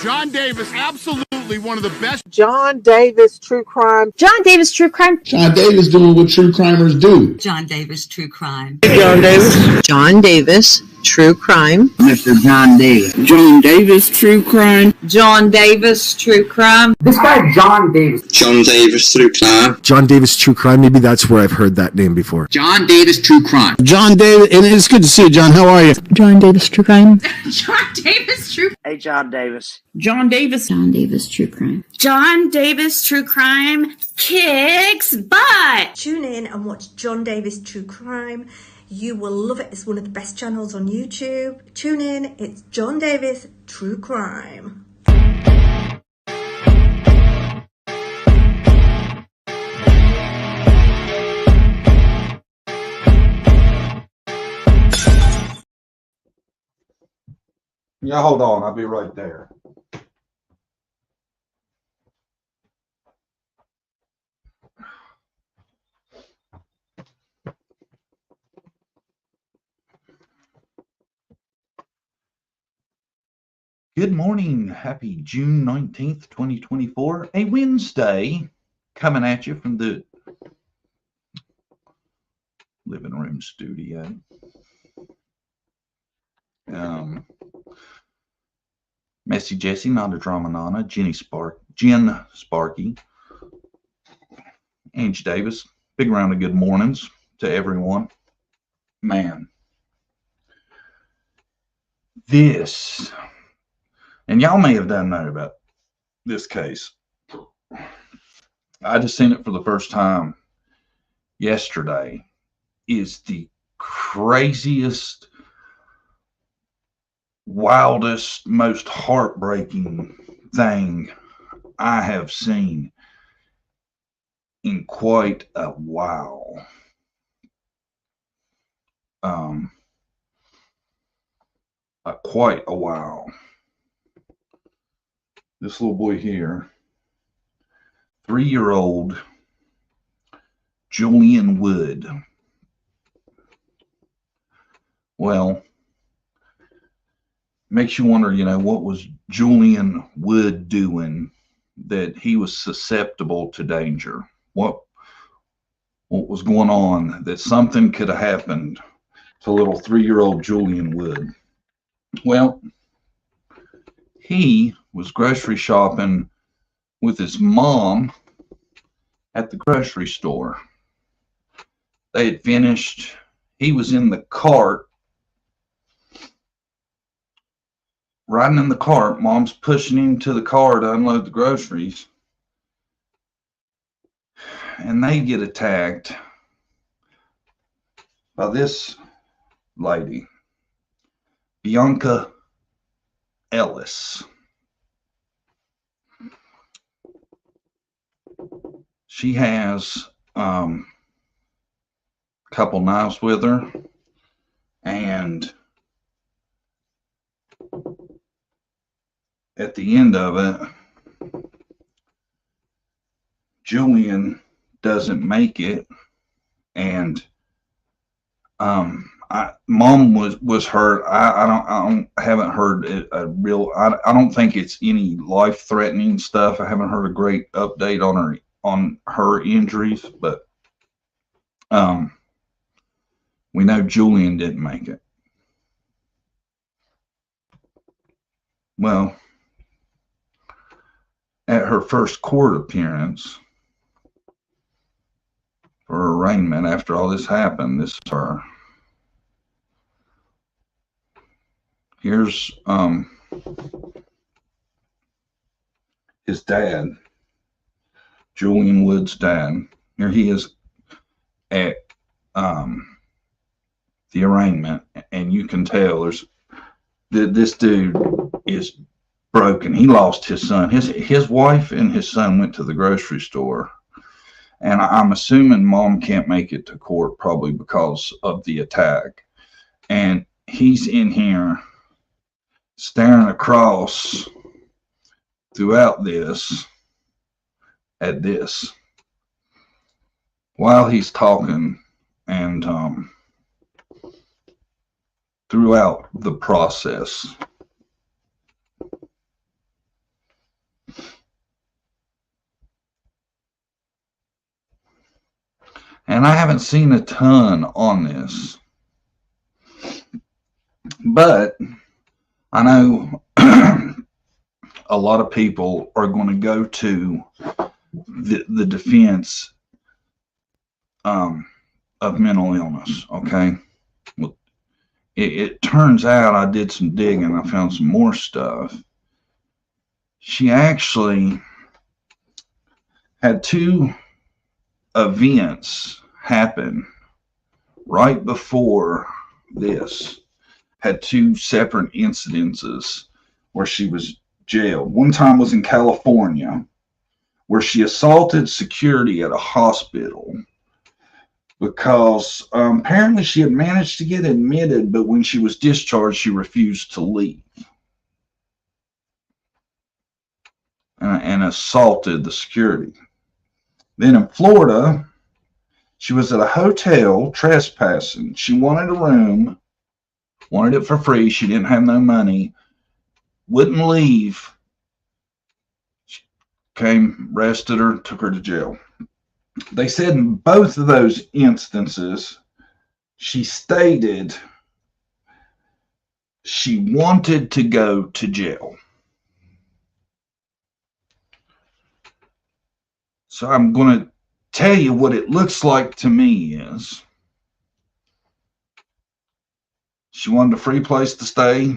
John Davis, absolutely one of the best. John Davis True Crime. John Davis True Crime. John Davis doing what true crimers do. John Davis True Crime. John Davis. John Davis True Crime. Mr. John Davis. John Davis True Crime. John Davis True Crime. This guy John Davis. John Davis True Crime. John Davis True Crime. Maybe that's where I've heard that name before. John Davis True Crime. John Davis, and it's good to see you, John. How are you? John Davis True Crime. John Davis True. Hey, John Davis. John Davis. John Davis True Crime. John Davis True Crime kicks butt. Tune in and watch John Davis True Crime. You will love it. It's one of the best channels on YouTube. Tune in. It's John Davis True Crime. Yeah, hold on. I'll be right there. Good morning. Happy June 19th, 2024. A Wednesday coming at you from the living room studio. Messy Jessie, Not a Drama Nana, Jen Sparky, Angie Davis. Big round of good mornings to everyone. Man, this, and y'all may have done know about this case. I just seen it for the first time yesterday. Is the craziest, wildest, most heartbreaking thing I have seen in quite a while. Quite a while. This little boy here, 3-year-old Julian Wood. Well, makes you wonder, what was Julian Wood doing that he was susceptible to danger? What was going on that something could have happened to little 3-year-old Julian Wood? Well, he was grocery shopping with his mom at the grocery store. They had finished. He was in the cart, riding in the cart. Mom's pushing him to the car to unload the groceries. And they get attacked by this lady, Bianca Ellis. She has a couple knives with her, and at the end of it, Julian doesn't make it, and Mom was hurt. I haven't heard a real. I don't think it's any life-threatening stuff. I haven't heard a great update on her injuries, but we know Julian didn't make it. Well, at her first court appearance for arraignment after all this happened, this is her. Here's his dad, Julian Wood's dad. Here he is at the arraignment, and you can tell this dude is broken. He lost his son. His wife and his son went to the grocery store, and I'm assuming Mom can't make it to court probably because of the attack. And he's in here staring across throughout this at this while he's talking, and throughout the process. And I haven't seen a ton on this. But I know a lot of people are going to go to the defense of mental illness, okay? Well, it turns out I did some digging. I found some more stuff. She actually had 2 events happen right before this. Had 2 separate incidences where she was jailed. One time was in California, where she assaulted security at a hospital because apparently she had managed to get admitted, but when she was discharged, she refused to leave and assaulted the security. Then in Florida, she was at a hotel trespassing. She wanted a room, wanted it for free. She didn't have no money, wouldn't leave. She came, arrested her, took her to jail. They said in both of those instances, she stated she wanted to go to jail. So I'm going to tell you what it looks like to me is she wanted a free place to stay.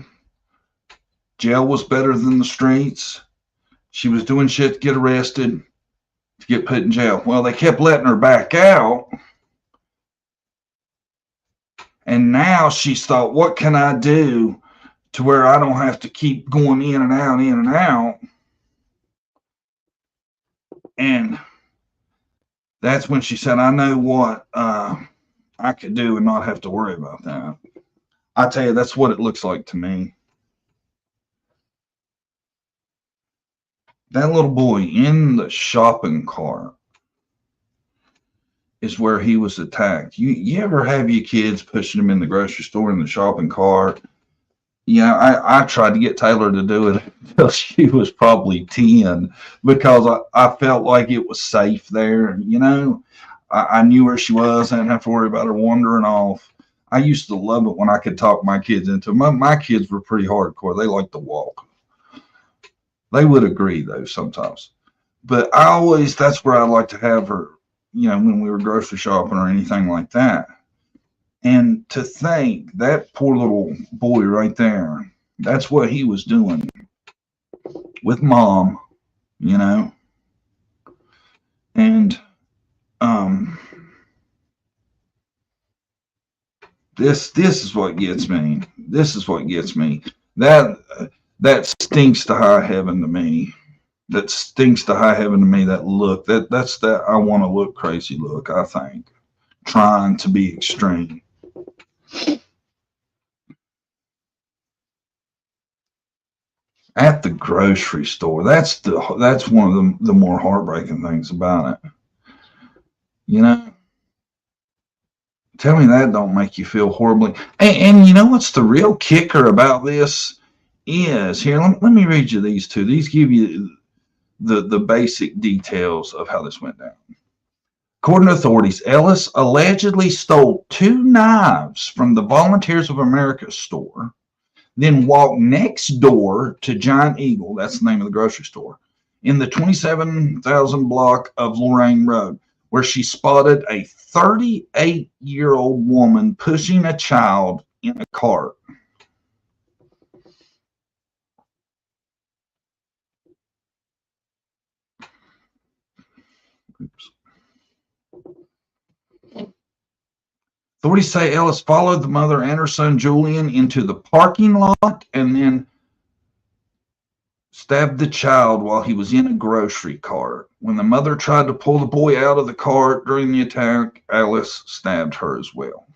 Jail was better than the streets. She was doing shit to get arrested, to get put in jail. Well, they kept letting her back out. And now she's thought, what can I do to where I don't have to keep going in and out, in and out? And that's when she said, I know what I could do and not have to worry about that. I tell you, that's what it looks like to me. That little boy in the shopping cart is where he was attacked. You ever have your kids pushing them in the grocery store in the shopping cart? Yeah, I tried to get Taylor to do it until she was probably 10 because I felt like it was safe there. You know, I knew where she was. I didn't have to worry about her wandering off. I used to love it when I could talk my kids into it. My kids were pretty hardcore. They liked to walk. They would agree, though, sometimes. But that's where I like to have her, you know, when we were grocery shopping or anything like that. And to think that poor little boy right there, that's what he was doing with mom, you know. And this is what gets me. This is what gets me. That stinks to high heaven to me. That stinks to high heaven to me. That look. That's that I want to look crazy look. I think trying to be extreme. At the grocery store. That's one of the more heartbreaking things about it. You know, tell me that don't make you feel horribly. And you know what's the real kicker about this is here. Let me read you these 2. These give you the basic details of how this went down. According to authorities, Ellis allegedly stole 2 knives from the Volunteers of America store, then walked next door to Giant Eagle, that's the name of the grocery store, in the 27,000 block of Lorraine Road, where she spotted a 38-year-old woman pushing a child in a cart. Oops. Authorities say Ellis followed the mother and her son Julian into the parking lot and then stabbed the child while he was in a grocery cart. When the mother tried to pull the boy out of the cart during the attack, Ellis stabbed her as well.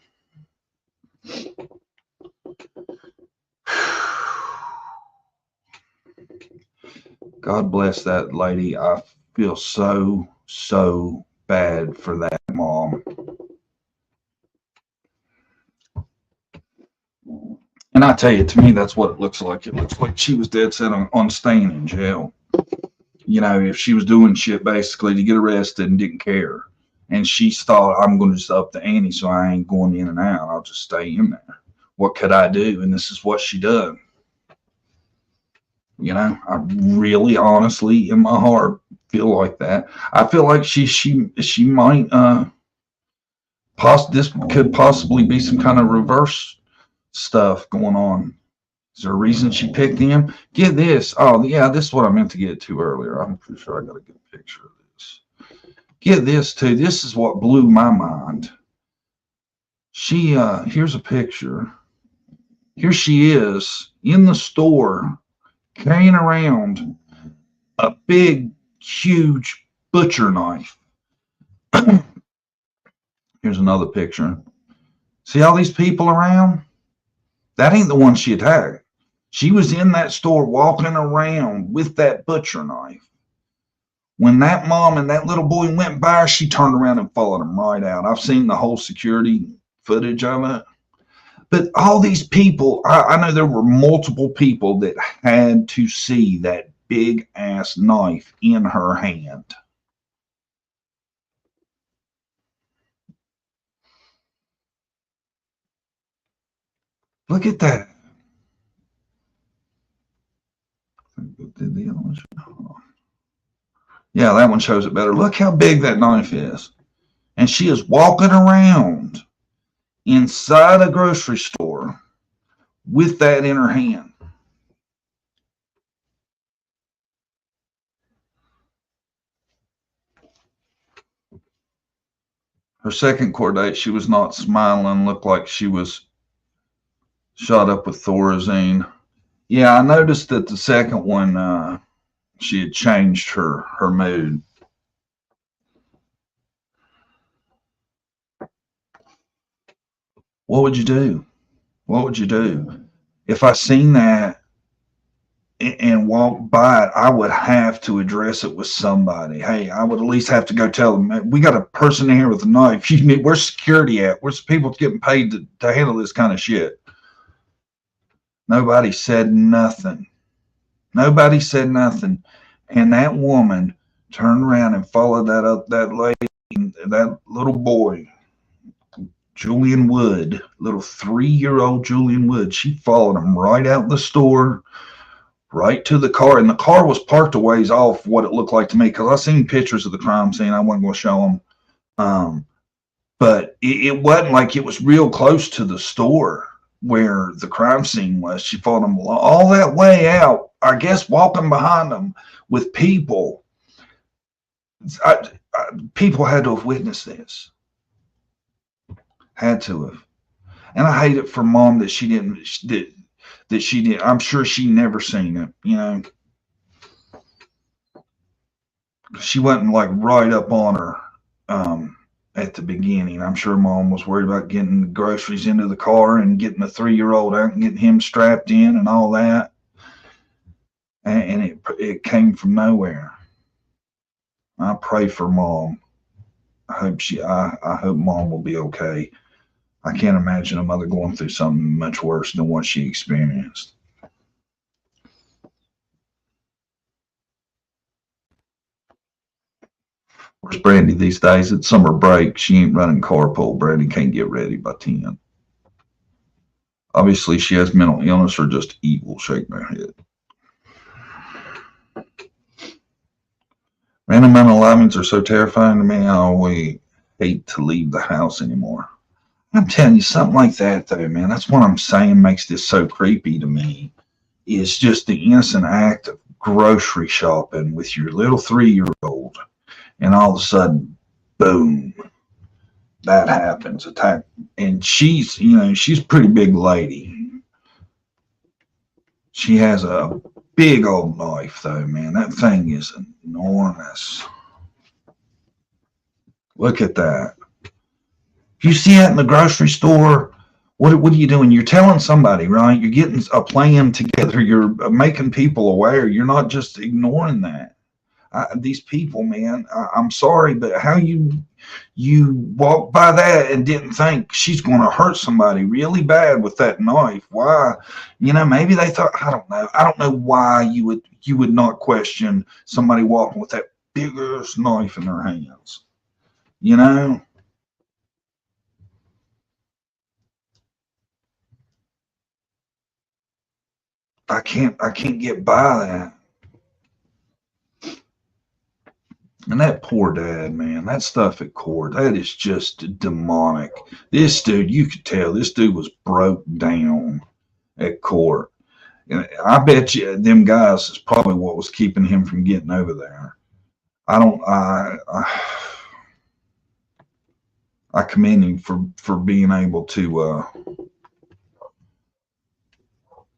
God bless that lady. I feel so bad for that mom. And I tell you, to me, that's what it looks like. It looks like she was dead set on staying in jail. You know, if she was doing shit basically to get arrested and didn't care And she thought, I'm going to just up the ante, so I ain't going in and out. I'll just stay in there. What could I do? And this is what she done. You know, I really, honestly, in my heart, feel like that. I feel like she might, this could possibly be some kind of reverse stuff going on. Is there a reason she picked him? Get this. Oh, yeah, this is what I meant to get to earlier. I'm pretty sure I got a good picture of this. Get this, too. This is what blew my mind. She, here's a picture. Here she is in the store carrying around a big, huge butcher knife. Here's another picture. See all these people around? That ain't the one she attacked. She was in that store walking around with that butcher knife. When that mom and that little boy went by her, she turned around and followed them right out. I've seen the whole security footage of it. But all these people, I know there were multiple people that had to see that big ass knife in her hand. Look at that. Yeah, that one shows it better. Look how big that knife is. And she is walking around inside a grocery store with that in her hand. Her second court date, she was not smiling, looked like she was shot up with Thorazine. Yeah, I noticed that the second one, she had changed her mood. What would you do? What would you do? If I seen that and walked by it, I would have to address it with somebody. Hey, I would at least have to go tell them, we got a person in here with a knife. Where's security at? Where's the people getting paid to handle this kind of shit? Nobody said nothing. Nobody said nothing. And that woman turned around and followed that lady, that little boy, Julian Wood, little 3-year-old Julian Wood. She followed him right out the store, right to the car. And the car was parked a ways off what it looked like to me, because I seen pictures of the crime scene. I wasn't going to show them. But it wasn't like it was real close to the store where the crime scene was. She followed them all that way out, I guess, walking behind them with people. People had to have witnessed this. Had to have. And I hate it for mom that she didn't, that she did. I'm sure she never seen it, you know. She wasn't like right up on her at the beginning. I'm sure mom was worried about getting the groceries into the car and getting the 3-year-old out and getting him strapped in and all that. And it came from nowhere. I pray for mom. I hope mom will be okay. I can't imagine a mother going through something much worse than what she experienced. Where's Brandy these days? It's summer break. She ain't running carpool. Brandy can't get ready by 10. Obviously, she has mental illness or just evil. Shake my head. Random 9/11s are so terrifying to me. I always hate to leave the house anymore. I'm telling you, something like that, though, man. That's what I'm saying makes this so creepy to me. It's just the innocent act of grocery shopping with your little 3-year-old. And all of a sudden, boom, that happens. Attack. And she's, you know, she's a pretty big lady. She has a big old knife, though, man. That thing is enormous. Look at that. If you see that in the grocery store, what are you doing? You're telling somebody, right? You're getting a plan together. You're making people aware. You're not just ignoring that. These people, man, I'm sorry, but how you walked by that and didn't think she's going to hurt somebody really bad with that knife? Why? You know, maybe they thought, I don't know. I don't know why you would not question somebody walking with that biggest knife in their hands. You know? I can't get by that. And that poor dad, man, that stuff at court, that is just demonic. This dude, you could tell this dude was broke down at court. And I bet you them guys is probably what was keeping him from getting over there. I commend him for being able to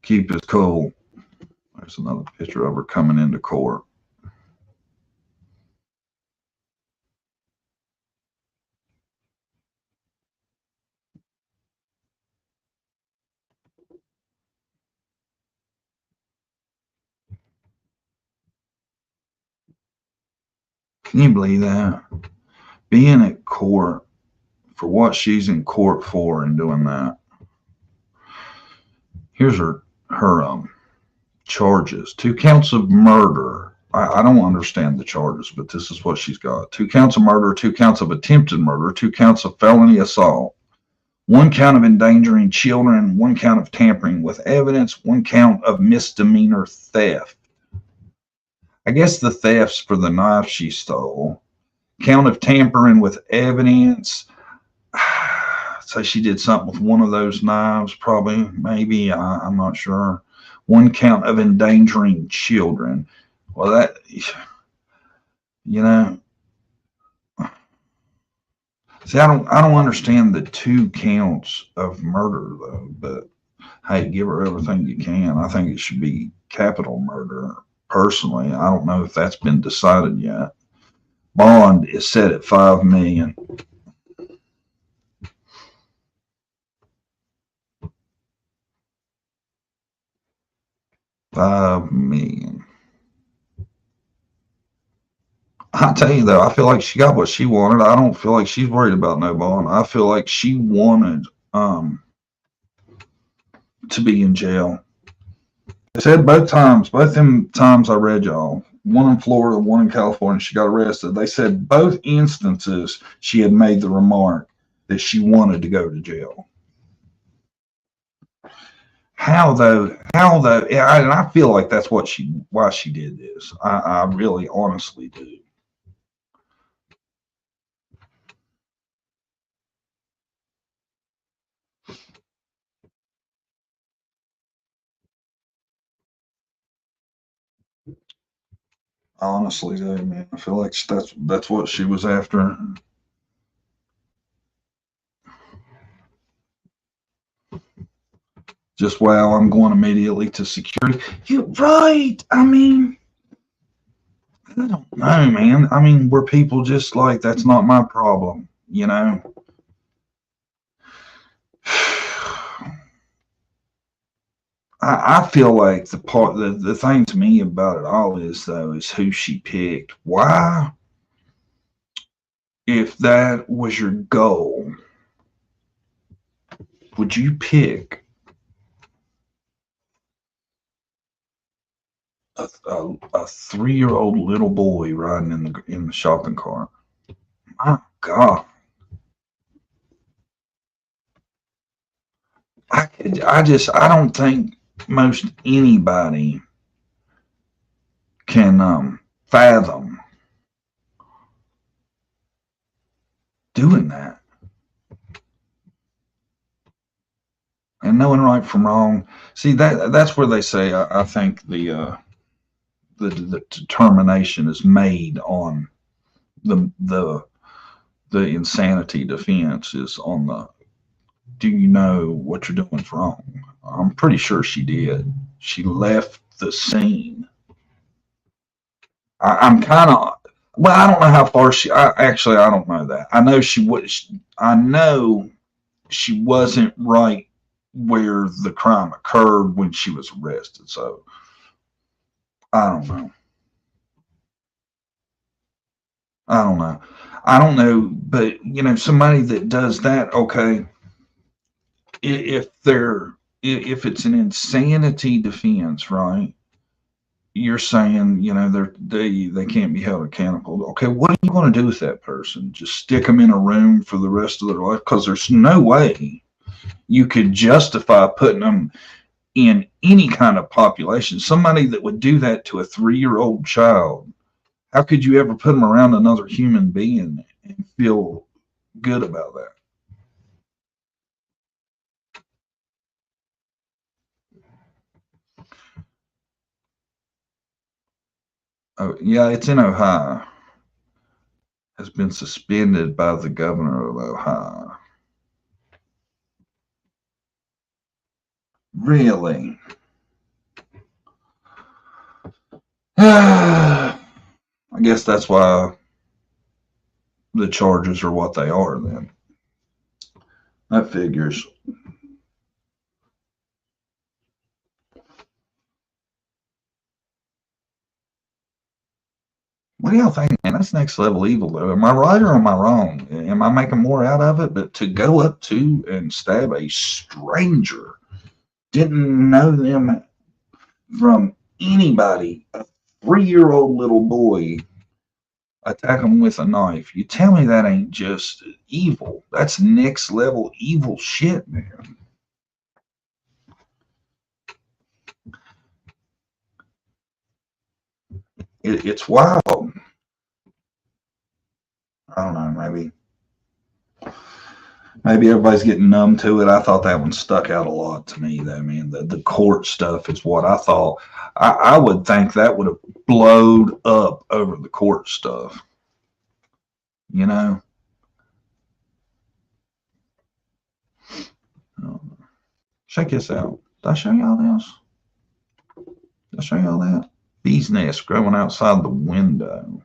keep his cool. There's another picture of her coming into court. Can you believe that? Being at court for what she's in court for and doing that. Here's her charges. 2 counts of murder. I don't understand the charges, but this is what she's got. 2 counts of murder, 2 counts of attempted murder, 2 counts of felony assault, 1 count of endangering children, 1 count of tampering with evidence, 1 count of misdemeanor theft. I guess the theft's for the knife she stole. Count of tampering with evidence. So she did something with one of those knives, probably, maybe, I'm not sure. 1 count of endangering children. Well, that, you know, see, I don't understand the 2 counts of murder though. But hey, give her everything you can. I think it should be capital murder. Personally, I don't know if that's been decided yet. Bond is set at $5 million. $5 million. I tell you though, I feel like she got what she wanted. I don't feel like she's worried about no bond. I feel like she wanted to be in jail. They said both them times I read y'all, one in Florida, one in California, she got arrested. They said both instances she had made the remark that she wanted to go to jail. How though? And I feel like that's why she did this. I really honestly do. I honestly do, man. I feel like that's what she was after. Just wow, I'm going immediately to security. You're right. I mean, I don't know, man. I mean, we're people just like, that's not my problem, you know? I feel like the thing to me about it all is who she picked. Why? If that was your goal, would you pick a 3-year-old little boy riding in the shopping cart? My God. I don't think most anybody can fathom doing that. And knowing right from wrong. See, that's where they say I think the determination is made on the insanity defense is on the, do you know what you're doing is wrong? I'm pretty sure she did. She left the scene. I'm kind of, well, I don't know how far I don't know that. I know I know she wasn't right where the crime occurred when she was arrested. So I don't know. I don't know, but you know, somebody that does that, okay, if it's an insanity defense, right? you're saying, they can't be held accountable. Okay, what are you going to do with that person? Just stick them in a room for the rest of their life? Because there's no way you could justify putting them in any kind of population. Somebody that would do that to a 3-year-old child, how could you ever put them around another human being and feel good about that? Oh, yeah, it's in Ohio. Has been suspended by the governor of Ohio. Really? I guess that's why the charges are what they are then. That figures. What do y'all think, man? That's next level evil, though. Am I right or am I wrong? Am I making more out of it? But to go up to and stab a stranger, didn't know them from anybody, a 3-year-old little boy, attack them with a knife. You tell me that ain't just evil. That's next level evil shit, man. It's wild. I don't know, maybe everybody's getting numb to it. I thought that one stuck out a lot to me, though, man. The court stuff is what I thought. I would think that would have blowed up over the court stuff. Check this out. Did I show y'all this? Did I show y'all that? Bee's nest growing outside the window.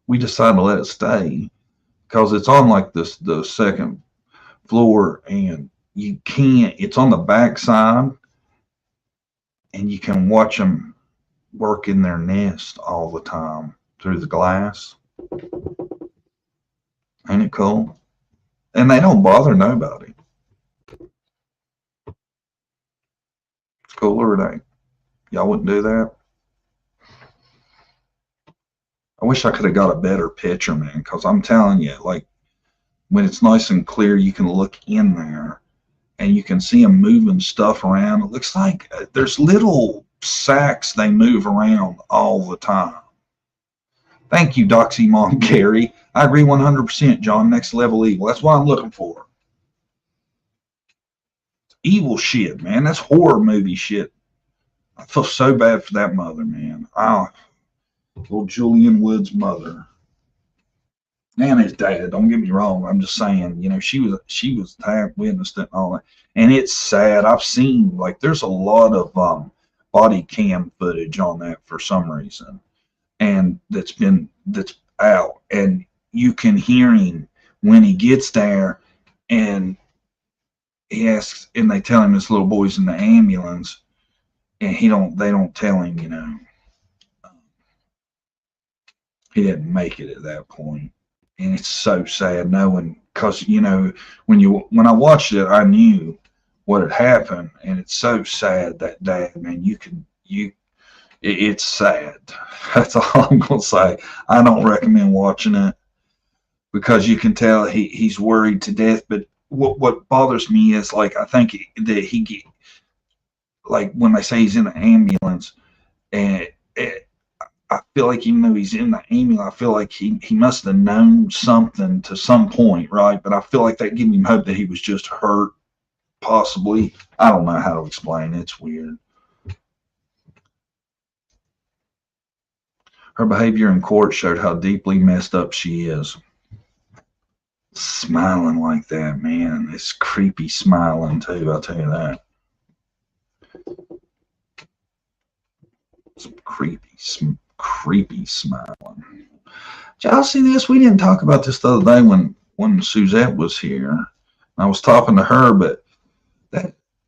We decided to let it stay because it's on like the second floor, and you can't. It's on the back side, and you can watch them work in their nest all the time through the glass. Ain't it cool? And they don't bother nobody. It's cool or it ain't. Y'all wouldn't do that? I wish I could have got a better picture, man, because I'm telling you, like, when it's nice and clear, you can look in there and you can see them moving stuff around. It looks like there's little sacks they move around all the time. Thank you, Doxy Mom Gary. I agree 100%, John. Next level evil. That's what I'm looking for. Evil shit, man. That's horror movie shit. I feel so bad for that mother, man. Little Julian Wood's mother. And his dad, don't get me wrong. I'm just saying, she was attacked, witnessed it and all that. And it's sad. I've seen, like, there's a lot of body cam footage on that for some reason. And that's out. And you can hear him when he gets there, and he asks, and they tell him this little boy's in the ambulance, and they don't tell him, he didn't make it at that point. And it's so sad knowing, because when I watched it, I knew what had happened, and it's so sad that dad, man. It's sad. That's all I'm gonna say. I don't recommend watching it because you can tell he's worried to death. But what bothers me is, like, I think that like when they say he's in the ambulance, and I feel like even though he's in the ambulance, I feel like he must have known something to some point, right? But I feel like that gave him hope that he was just hurt, possibly. I don't know how to explain it. It's weird. Her behavior in court showed how deeply messed up she is. Smiling like that, man. It's creepy smiling, too, I'll tell you that. Some creepy smiling. Did y'all see this? We didn't talk about this the other day when Suzette was here. I was talking to her, but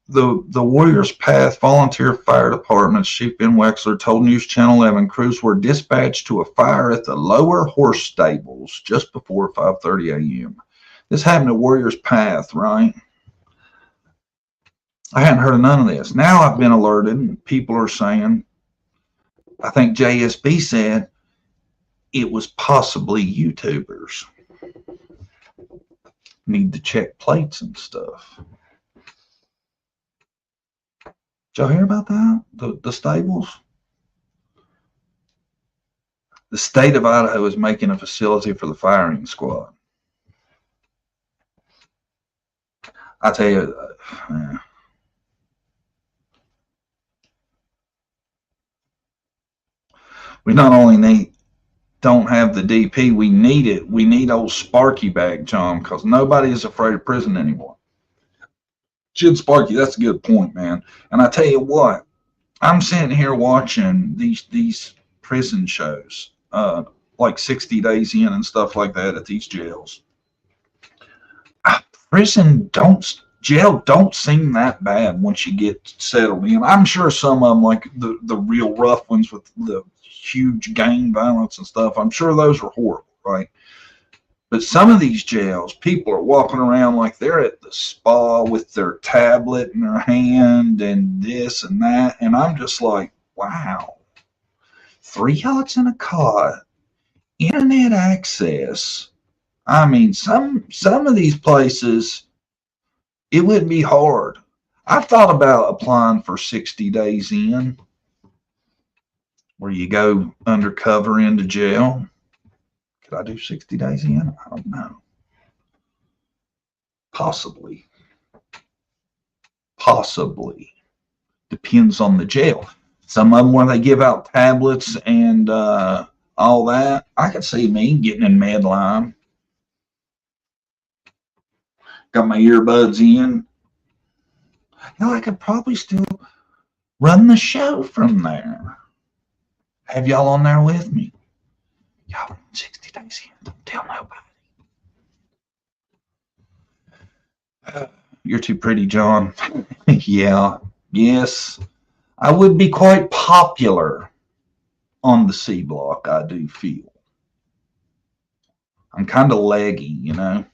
the Warriors Path Volunteer Fire Department, Sheep in Wexler, told News Channel 11 crews were dispatched to a fire at the lower horse stables just before 5:30 a.m. This happened at Warriors Path, right? I hadn't heard of none of this. Now I've been alerted, and people are saying I think JSB said it was possibly YouTubers. Need to check plates and stuff. Did y'all hear about that? The stables? The state of Idaho is making a facility for the firing squad. I tell you, we not only don't have the DP, we need it. We need old Sparky back, John, because nobody is afraid of prison anymore. Jim Sparky, that's a good point, man. And I tell you what, I'm sitting here watching these prison shows, like 60 Days In and stuff like that at these jails. Jail don't seem that bad once you get settled in. I'm sure some of them, like the real rough ones with the huge gang violence and stuff, I'm sure those are horrible, right? But some of these jails, people are walking around like they're at the spa with their tablet in their hand and this and that. And I'm just like, wow, 3 yachts in a cot, internet access. I mean, some of these places, it wouldn't be hard. I've thought about applying for 60 Days In, where you go undercover into jail. Could I do 60 Days In? I don't know. Possibly. Depends on the jail. Some of them where they give out tablets and all that. I could see me getting in Medline. Got my earbuds in. Hell, I could probably still run the show from there. Have y'all on there with me? Y'all 60 Days In. Don't tell nobody. You're too pretty, John. Yeah. Yes. I would be quite popular on the C block, I do feel. I'm kind of leggy, you know.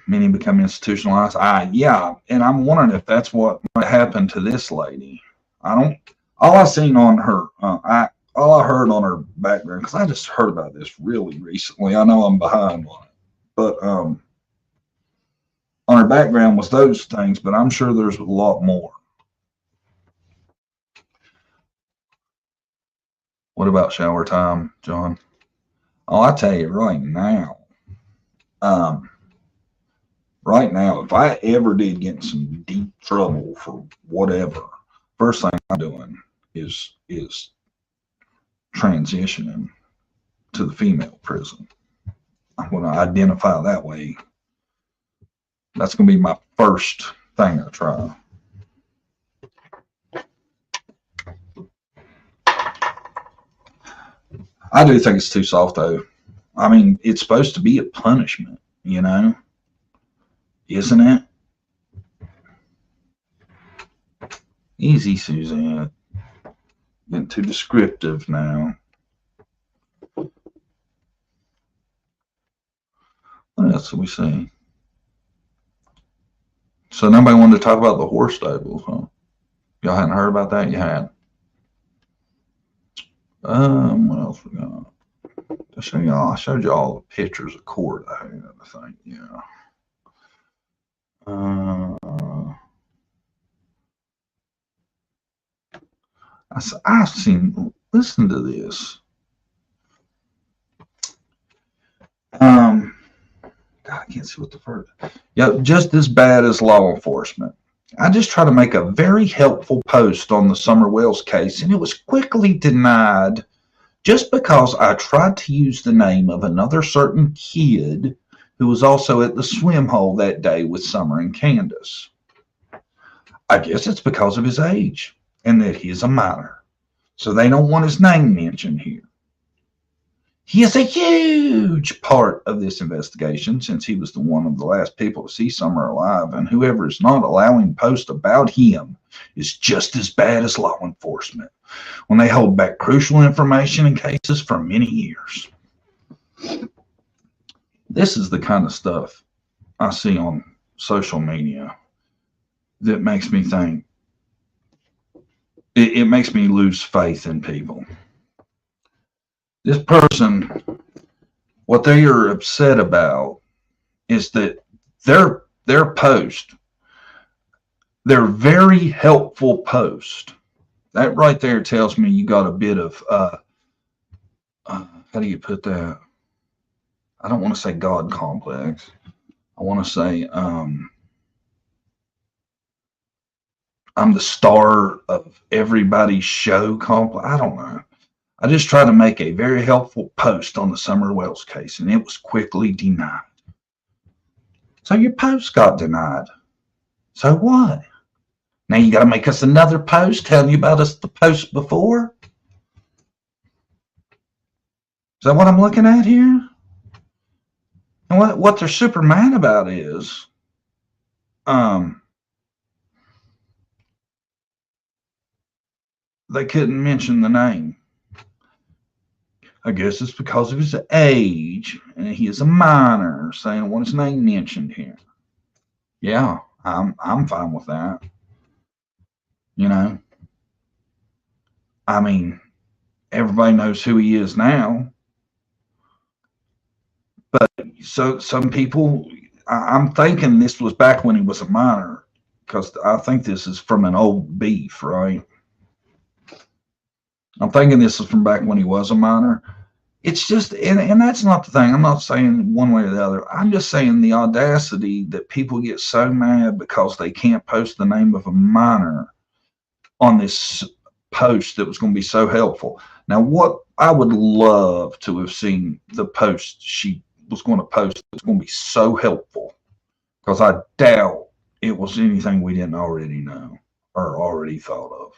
Many become institutionalized. Yeah, and I'm wondering if that's what might happen to this lady. All I seen on her, all I heard on her background, because I just heard about this really recently. I know I'm behind on it, but on her background was those things, but I'm sure there's a lot more. What about shower time, John? Oh, I tell you right now, if I ever did get in some deep trouble for whatever, first thing I'm doing is transitioning to the female prison. I'm going to identify that way. That's going to be my first thing I try. I do think it's too soft, though. I mean, it's supposed to be a punishment, you know? Isn't it? Easy, Suzanne. Getting too descriptive now. What else did we say? So nobody wanted to talk about the horse stables, huh? Y'all hadn't heard about that? You had. What else we got? I showed you all the pictures of court I had, I think. Yeah. I've seen, listen to this. God, I can't see what the first. Yeah, just as bad as law enforcement. I just tried to make a very helpful post on the Summer Wells case, and it was quickly denied just because I tried to use the name of another certain kid who was also at the swim hole that day with Summer and Candace. I guess it's because of his age and that he's a minor, so they don't want his name mentioned here. He is a huge part of this investigation since he was one of the last people to see Summer alive, and whoever is not allowing posts about him is just as bad as law enforcement when they hold back crucial information in cases for many years. This is the kind of stuff I see on social media that makes me think, it makes me lose faith in people. This person, what they are upset about is that their post, their very helpful post, that right there tells me you got a bit of, how do you put that? I don't want to say God complex. I want to say I'm the star of everybody's show complex. I don't know. I just tried to make a very helpful post on the Summer Wells case, and it was quickly denied. So your post got denied. So what? Now you got to make us another post telling you about us the post before? Is that what I'm looking at here? And what they're super mad about is, they couldn't mention the name. I guess it's because of his age, and he is a minor, so I don't want his name mentioned here. Yeah, I'm fine with that. You know, I mean, everybody knows who he is now. But so some people, I'm thinking this was back when he was a minor, because I think this is from an old beef, right? I'm thinking this is from back when he was a minor. It's just, and that's not the thing. I'm not saying one way or the other. I'm just saying the audacity that people get so mad because they can't post the name of a minor on this post that was going to be so helpful. Now, what I would love to have seen the post she was going to post was going to be so helpful, because I doubt it was anything we didn't already know or already thought of.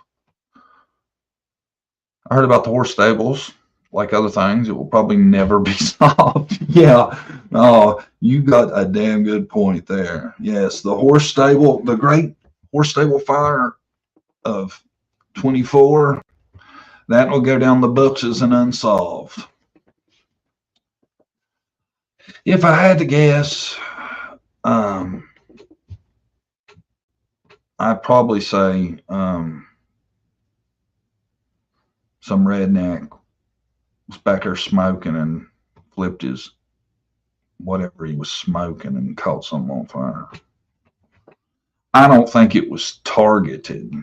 I heard about the horse stables. Like other things, it will probably never be solved. Yeah, oh, you got a damn good point there. Yes, the horse stable, the great horse stable fire of 24, that will go down the books as an unsolved. If I had to guess, I'd probably say some redneck was back there smoking and flipped his whatever he was smoking and caught something on fire. I don't think it was targeted,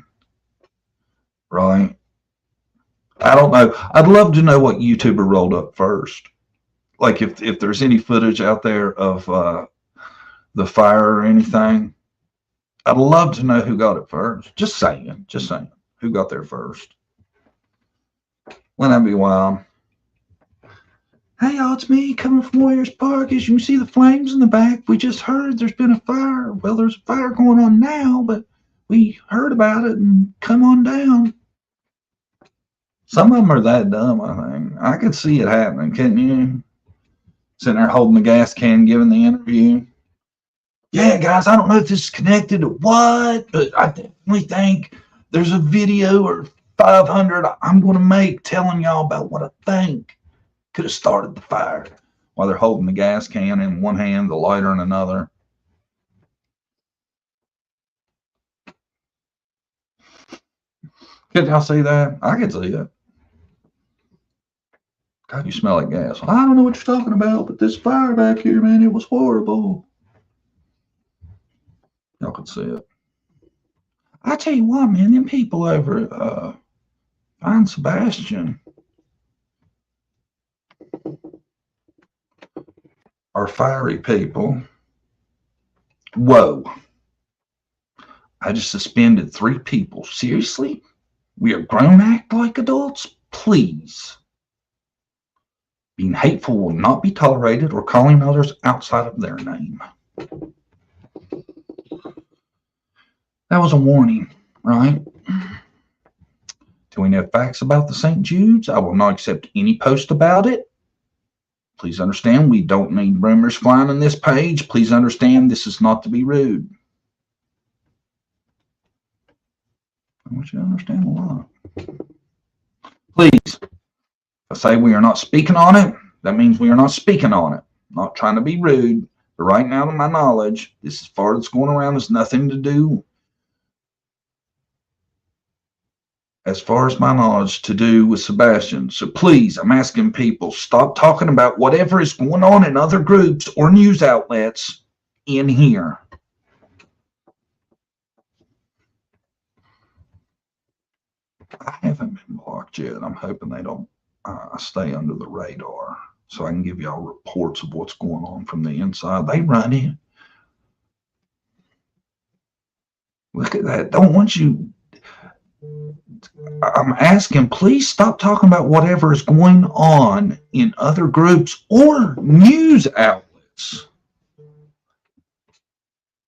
right? I don't know. I'd love to know what YouTuber rolled up first. Like if there's any footage out there of the fire or anything, I'd love to know who got it first. Just saying, who got there first. Wouldn't that be wild? Hey, y'all, it's me coming from Warriors Park. As you can see the flames in the back, we just heard there's been a fire. Well, there's a fire going on now, but we heard about it and come on down. Some of them are that dumb, I think. I could see it happening, couldn't you? Sitting there holding the gas can, giving the interview. Yeah, guys, I don't know if this is connected to what, but I definitely think there's a video or 500 I'm going to make telling y'all about what I think could have started the fire, while they're holding the gas can in one hand, the lighter in another. Could y'all see that? I could see it. God, you smell like gas. I don't know what you're talking about, but this fire back here, man, it was horrible. Y'all could see it. I tell you what, man, them people over at Fine Sebastian are fiery people. Whoa. I just suspended 3 people. Seriously? We are grown, act like adults? Please. Being hateful will not be tolerated, or calling others outside of their name. That was a warning, right? Do we know facts about the St. Jude's? I will not accept any post about it. Please understand, we don't need rumors flying on this page. Please understand, this is not to be rude. I want you to understand a lot. Please, if I say we are not speaking on it, that means we are not speaking on it. I'm not trying to be rude, but right now, to my knowledge, this fire that's going around has nothing to do. as far as my knowledge, to do with Sebastian. So please, I'm asking people, stop talking about whatever is going on in other groups or news outlets in here. I haven't been blocked yet. I'm hoping they don't stay under the radar so I can give y'all reports of what's going on from the inside. They run it. Look at that. Don't want you. I'm asking, please stop talking about whatever is going on in other groups or news outlets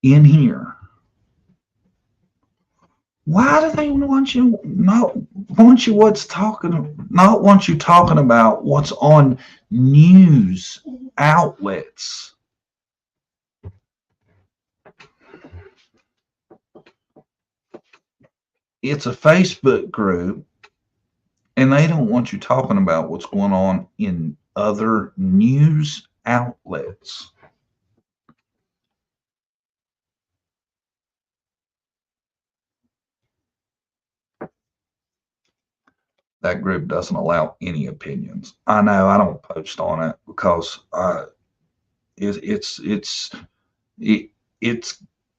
in here. Why do they want you not want you talking about what's on news outlets? It's a Facebook group, and they don't want you talking about what's going on in other news outlets. That group doesn't allow any opinions. I know I don't post on it because it's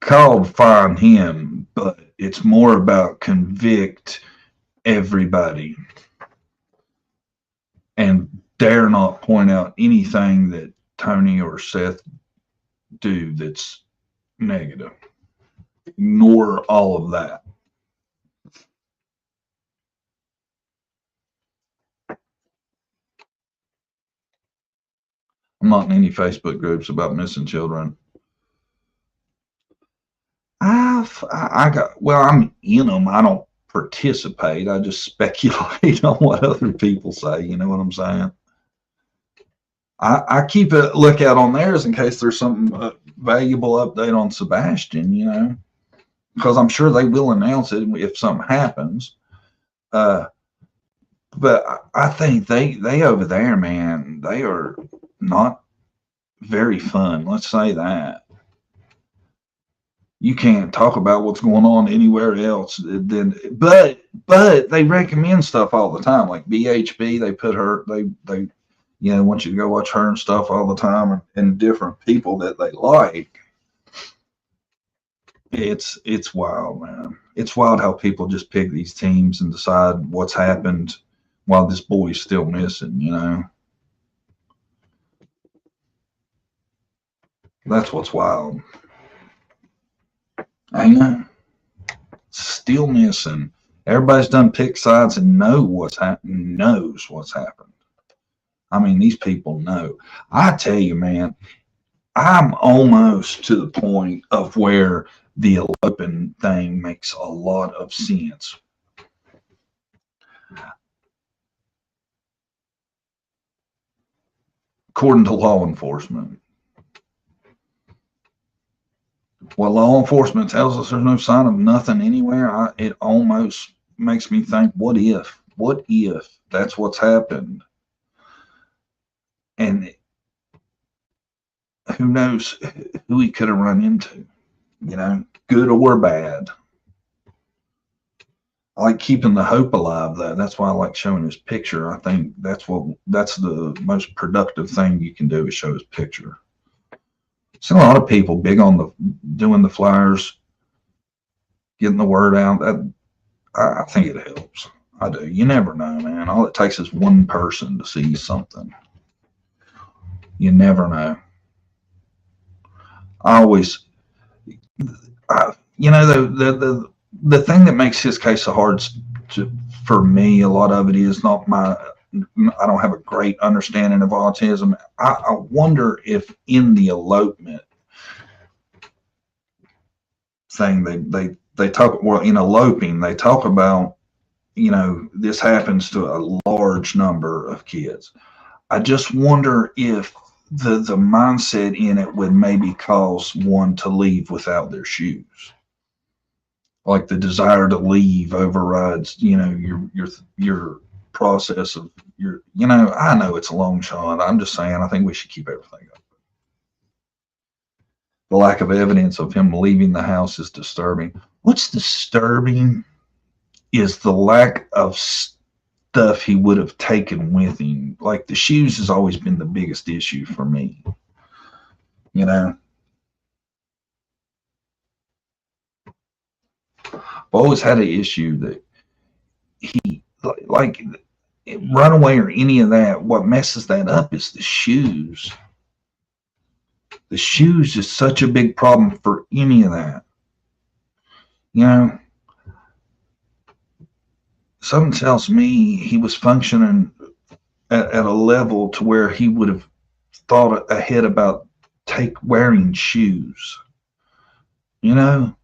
called Find Him, but it's more about convict everybody and dare not point out anything that Tony or Seth do that's negative. Ignore all of that. I'm not in any Facebook groups about missing children. I'm in them. I don't participate. I just speculate on what other people say. You know what I'm saying? I keep a lookout on theirs in case there's some valuable update on Sebastian, you know, because I'm sure they will announce it if something happens. But I think they over there, man, they are not very fun. Let's say that. You can't talk about what's going on anywhere else. But they recommend stuff all the time, like BHB. They put her, they want you to go watch her and stuff all the time, and different people that they like. It's wild, man. It's wild how people just pick these teams and decide what's happened while this boy's still missing, you know. That's what's wild. I know. Still missing. Everybody's done pick sides and knows what's happened. I mean, these people know. I tell you, man, I'm almost to the point of where the eloping thing makes a lot of sense. According to law enforcement. Well, law enforcement tells us there's no sign of nothing anywhere. It almost makes me think, what if that's what's happened? And who knows who he could have run into, you know, good or bad. I like keeping the hope alive, though. That's why I like showing his picture. I think that's the most productive thing you can do is show his picture. Seen a lot of people big on doing the flyers, getting the word out. I think it helps. I do. You never know, man. All it takes is one person to see something. You never know. The thing that makes his case so hard for me, a lot of it is not I don't have a great understanding of autism. I wonder if in the elopement thing, they talk, well, in eloping, they talk about, you know, this happens to a large number of kids. I just wonder if the mindset in it would maybe cause one to leave without their shoes. Like the desire to leave overrides, you know, your process of I know it's a long shot. I'm just saying, I think we should keep everything up. The lack of evidence of him leaving the house is disturbing. What's disturbing is the lack of stuff he would have taken with him. Like the shoes has always been the biggest issue for me. You know, I've always had an issue that he like runaway or any of that. What messes that up is the shoes. The shoes is such a big problem for any of that. You know, something tells me he was functioning at a level to where he would have thought ahead about wearing shoes. You know,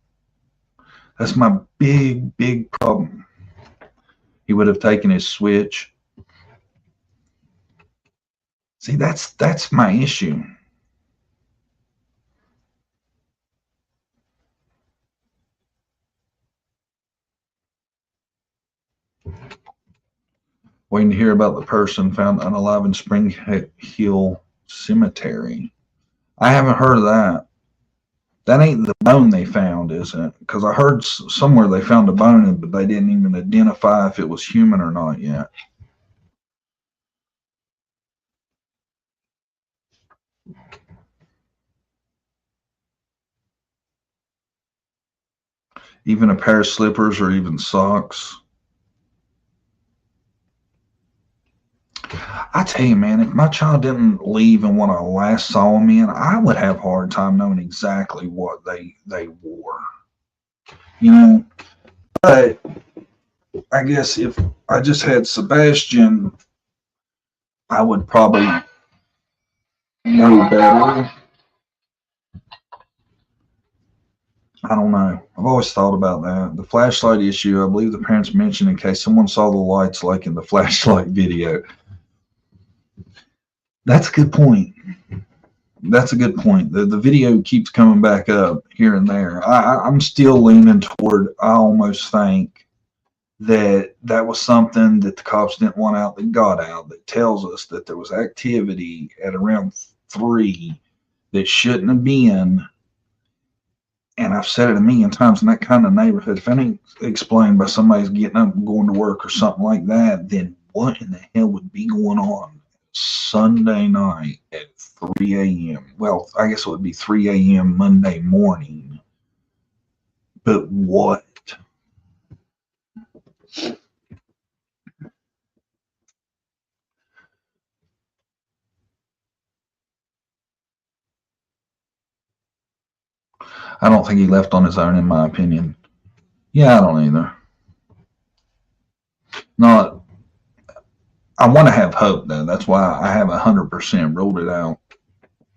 that's my big problem. He would have taken his switch. See, that's my issue. Waiting to hear about the person found unalive in Spring Hill Cemetery. I haven't heard of that. That ain't the bone they found, is it? Because I heard somewhere they found a bone, but they didn't even identify if it was human or not yet. Even a pair of slippers or even socks. I tell you, man, if my child didn't leave in what I last saw him in, I would have a hard time knowing exactly what they wore. You know, but I guess if I just had Sebastian, I would probably know better. I don't know. I've always thought about that. The flashlight issue, I believe the parents mentioned in case someone saw the lights like in the flashlight video. That's a good point. That's a good point. The video keeps coming back up here and there. I'm still leaning toward, I almost think that was something that the cops didn't want out that got out, that tells us that there was activity at around 3 that shouldn't have been. And I've said it a million times, in that kind of neighborhood, if it ain't explained by somebody's getting up and going to work or something like that, then what in the hell would be going on Sunday night at 3 a.m.? Well, I guess it would be 3 a.m. Monday morning. But what? I don't think he left on his own, in my opinion. Yeah, I don't either. Not. I want to have hope, though. That's why I have 100% ruled it out,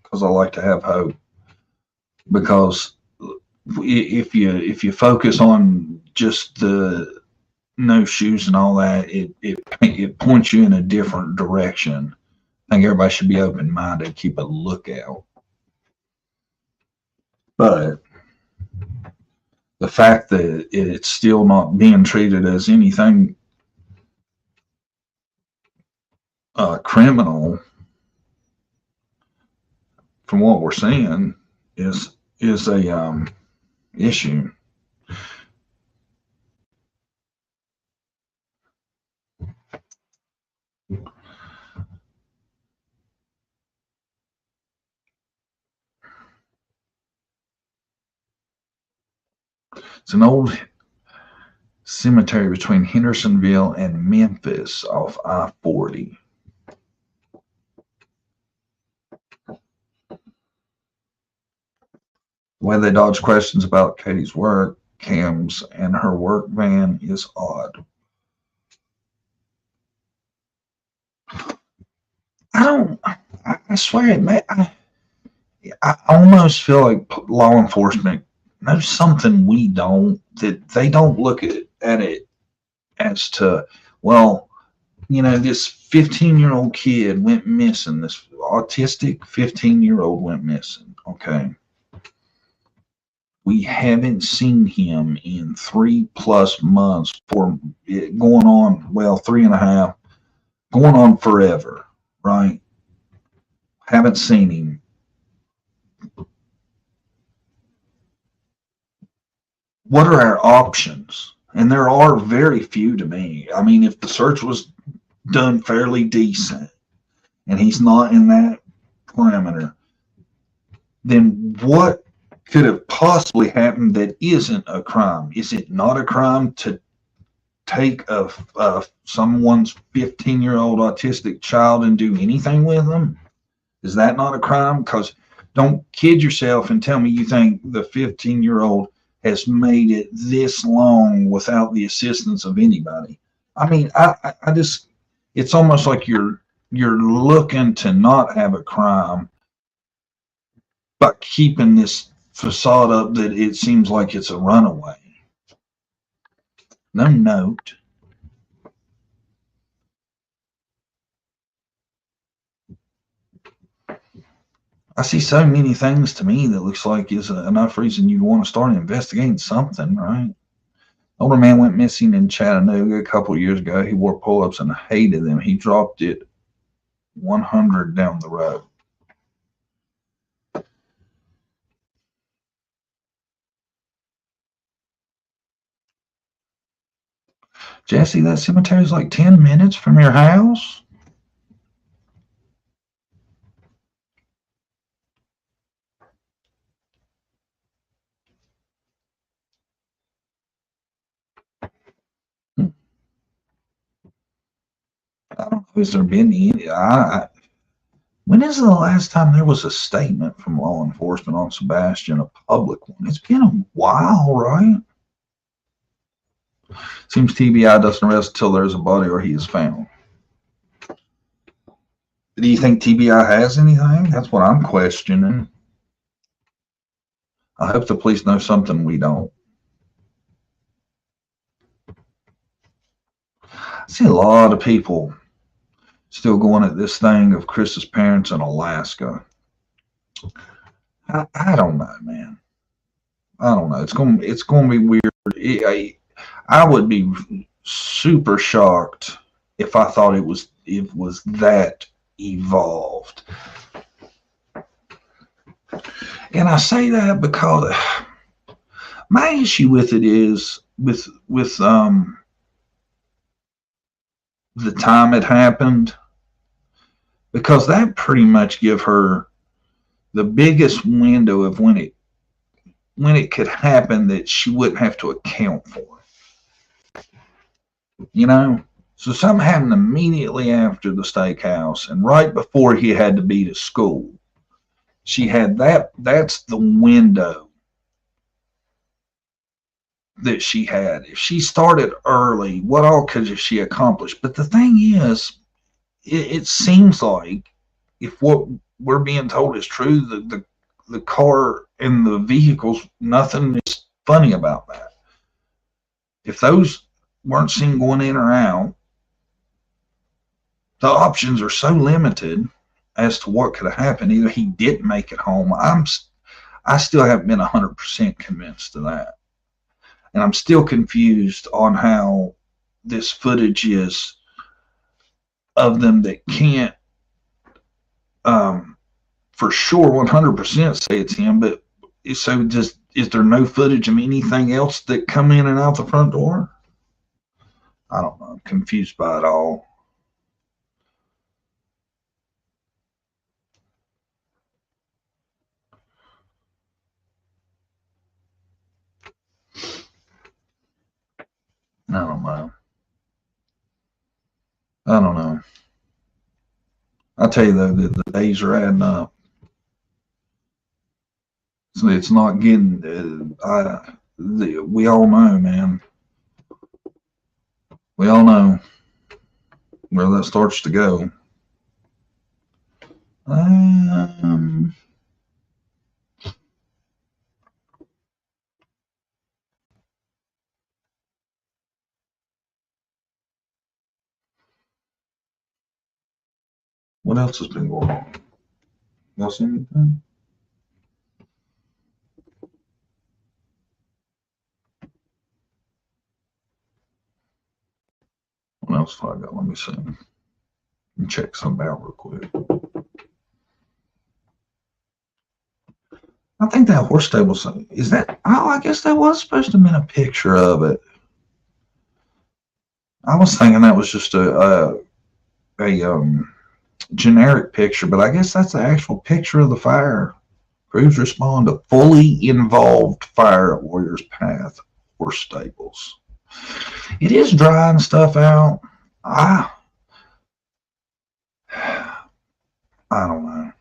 because I like to have hope. Because if you focus on just the no shoes and all that, it points you in a different direction. I think everybody should be open-minded, keep a lookout. But the fact that it's still not being treated as anything criminal, from what we're seeing, is a issue. It's an old cemetery between Hendersonville and Memphis off I-40. The way they dodge questions about Katie's work cams and her work van is odd. I swear it may, I almost feel like law enforcement knows something we don't, that they don't look at it as to, well, you know, this 15-year-old kid went missing, this autistic 15-year-old went missing, okay. We haven't seen him in 3+ months, for it going on, well, 3.5, going on forever, right? Haven't seen him. What are our options? And there are very few to me. I mean, if the search was done fairly decent and he's not in that parameter, then what could have possibly happened that isn't a crime? Is it not a crime to take someone's 15-year-old autistic child and do anything with them? Is that not a crime? Because don't kid yourself and tell me you think the 15-year-old has made it this long without the assistance of anybody. I mean, I just, it's almost like you're looking to not have a crime, but keeping this facade up that it seems like it's a runaway. No note. I see so many things to me that looks like is enough reason you want to start investigating something, right? Older man went missing in Chattanooga a couple of years ago. He wore pull-ups and hated them. He dropped it 100 down the road. Jesse, that cemetery is like 10 minutes from your house? I don't know. Has there been any? When is the last time there was a statement from law enforcement on Sebastian, a public one? It's been a while, right? Seems TBI doesn't arrest until there's a body or he is found. Do you think TBI has anything? That's what I'm questioning. I hope the police know something we don't. I see a lot of people still going at this thing of Chris's parents in Alaska. I don't know, man. I don't know. It's going to be weird. I would be super shocked if I thought it was that evolved. And I say that because my issue with it is with the time it happened, because that pretty much give her the biggest window of when it could happen that she wouldn't have to account for it. You know? So something happened immediately after the steakhouse and right before he had to be to school. She had that's the window that she had. If she started early, what all could she accomplish? But the thing is, it seems like if what we're being told is true, the car and the vehicles, nothing is funny about that. If those weren't seen going in or out, the options are so limited as to what could have happened. Either he didn't make it home. I still haven't been 100% convinced of that. And I'm still confused on how this footage is of them that can't for sure 100% say it's him, but so just is there no footage of anything else that come in and out the front door? I don't know. I'm confused by it all. I don't know. I don't know. I'll tell you though that the days are adding up. So it's not getting. We all know, man. We all know where that starts to go. What else has been going on? Y'all see anything? What else have I got? Let me see. Let me check something out real quick. I think that horse stable, is that, oh, I guess that was supposed to have been a picture of it. I was thinking that was just a generic picture, but I guess that's the actual picture of the fire. Crews respond to fully involved fire at Warriors Path or Stables. It is drying stuff out. I don't know.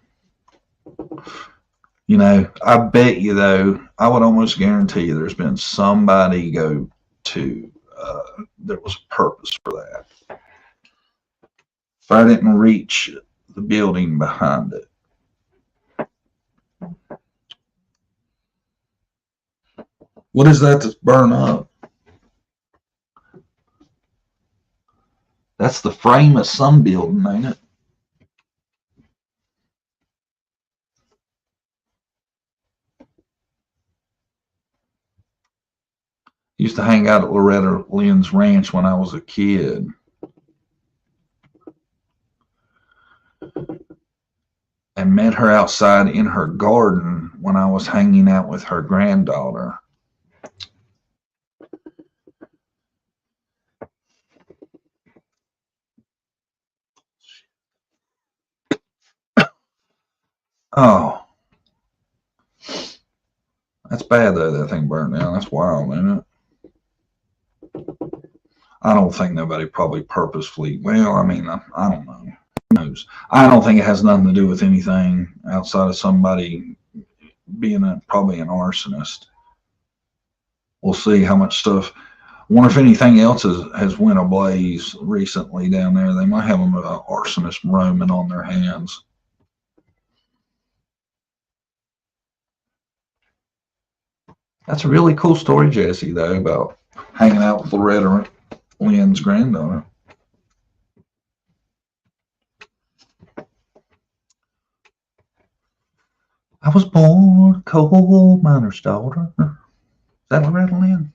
You know, I bet you, though, I would almost guarantee you there's been somebody go to, there was a purpose for that. Fire didn't reach the building behind it. What is that that's burned up? That's the frame of some building, ain't it? Used to hang out at Loretta Lynn's ranch when I was a kid. And met her outside in her garden when I was hanging out with her granddaughter. Oh. That's bad, though, that thing burned down. That's wild, isn't it? I don't think nobody probably purposefully, well, I mean, I don't know. Who knows? I don't think it has nothing to do with anything outside of somebody being probably an arsonist. We'll see how much stuff. I wonder if anything else has went ablaze recently down there. They might have an arsonist roaming on their hands. That's a really cool story, Jesse, though, about hanging out with Loretta Lynn's granddaughter. I was born a coal miner's daughter. Is that Loretta Lynn?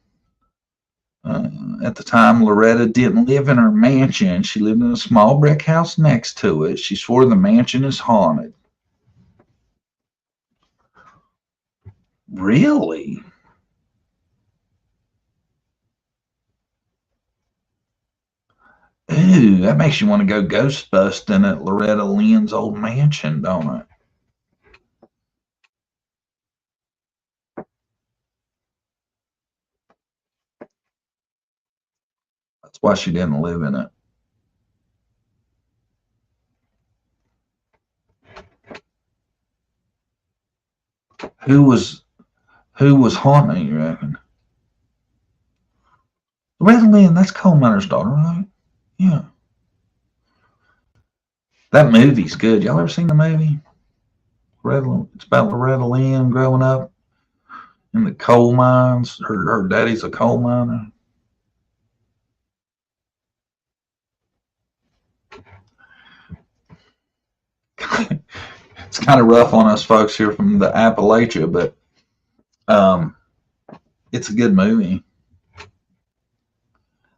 At the time, Loretta didn't live in her mansion. She lived in a small brick house next to it. She swore the mansion is haunted. Really? Ooh, that makes you want to go ghost busting at Loretta Lynn's old mansion, don't it? That's why she didn't live in it. Who was haunting, you reckon? Loretta Lynn, that's coal miner's daughter, right? Yeah. That movie's good. Y'all ever seen the movie? It's about Loretta Lynn growing up in the coal mines. Her daddy's a coal miner. It's kind of rough on us folks here from the Appalachia, but it's a good movie.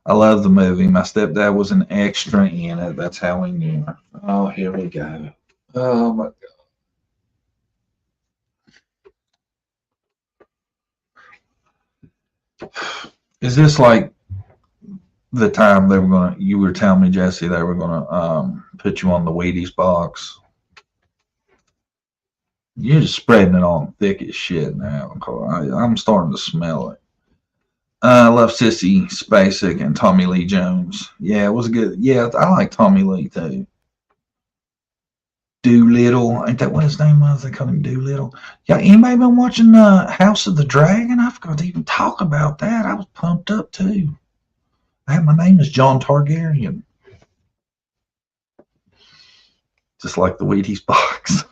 I love the movie. My stepdad was an extra in it. That's how we knew her. Oh, here we go. Oh, my God. Is this like the time they were you were telling me, Jesse, they were going to put you on the Wheaties box? You're just spreading it on thick as shit now. I'm starting to smell it. I love Sissy Spacek and Tommy Lee Jones. Yeah, it was good. Yeah, I like Tommy Lee too. Doolittle, ain't that what his name was? They call him Doolittle. Yeah, anybody been watching House of the Dragon? I forgot to even talk about that. I was pumped up too. My name is John Targaryen. Just like the Wheaties box.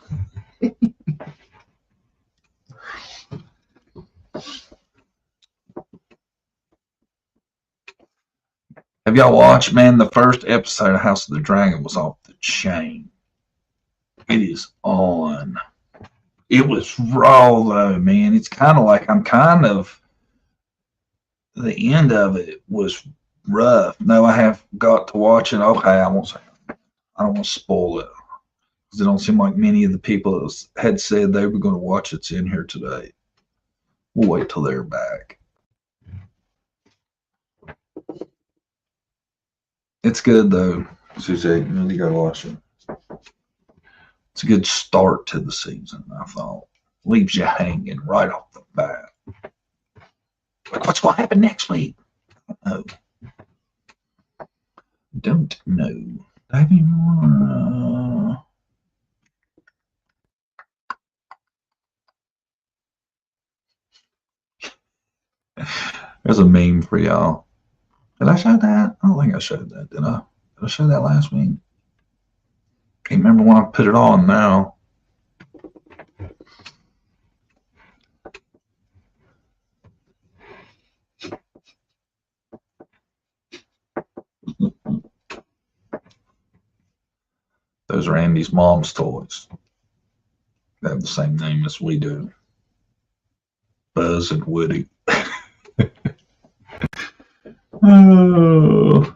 Have y'all watched, man, the first episode of House of the Dragon was off the chain. It is on. It was raw, though, man. It's kind of like the end of it was rough. No, I have got to watch it. Okay, I don't want to spoil it. Because it don't seem like many of the people that had said they were going to watch it's in here today. We'll wait till they're back. It's good though, Suzette. You really gotta watch it. It's a good start to the season, I thought. Leaves you hanging right off the bat. Like, what's going to happen next week? Oh. Don't know. Have any more? There's a meme for y'all. Did I show that? I don't think I showed that, did I? Did I show that last week? Can't remember when I put it on now. Those are Andy's mom's toys. They have the same name as we do. Buzz and Woody. Oh.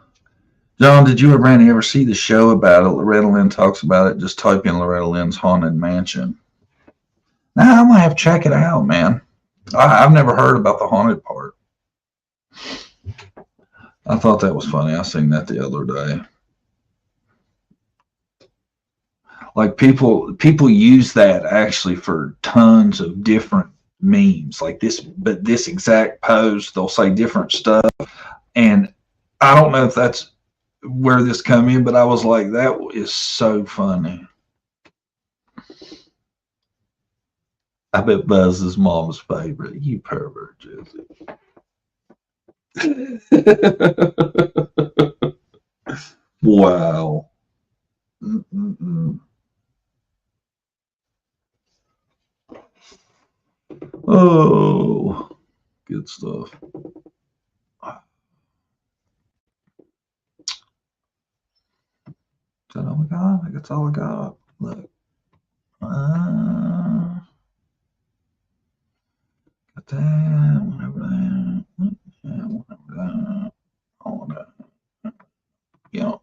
John, did you or Brandy ever see the show about it? Loretta Lynn talks about it. Just type in Loretta Lynn's Haunted Mansion. Now, I might have to check it out, man. I've never heard about the haunted part. I thought that was funny. I seen that the other day. Like people use that actually for tons of different memes. Like this, but this exact pose, they'll say different stuff. And I don't know if that's where this come in, but I was like, that is so funny. I bet Buzz is mom's favorite. You pervert, Jesse. Wow. Mm-mm-mm. Oh, good stuff. Is that all I got? I think that's all I got. Look. Got that. Whatever that. Yeah, whatever that. All that. Yeah.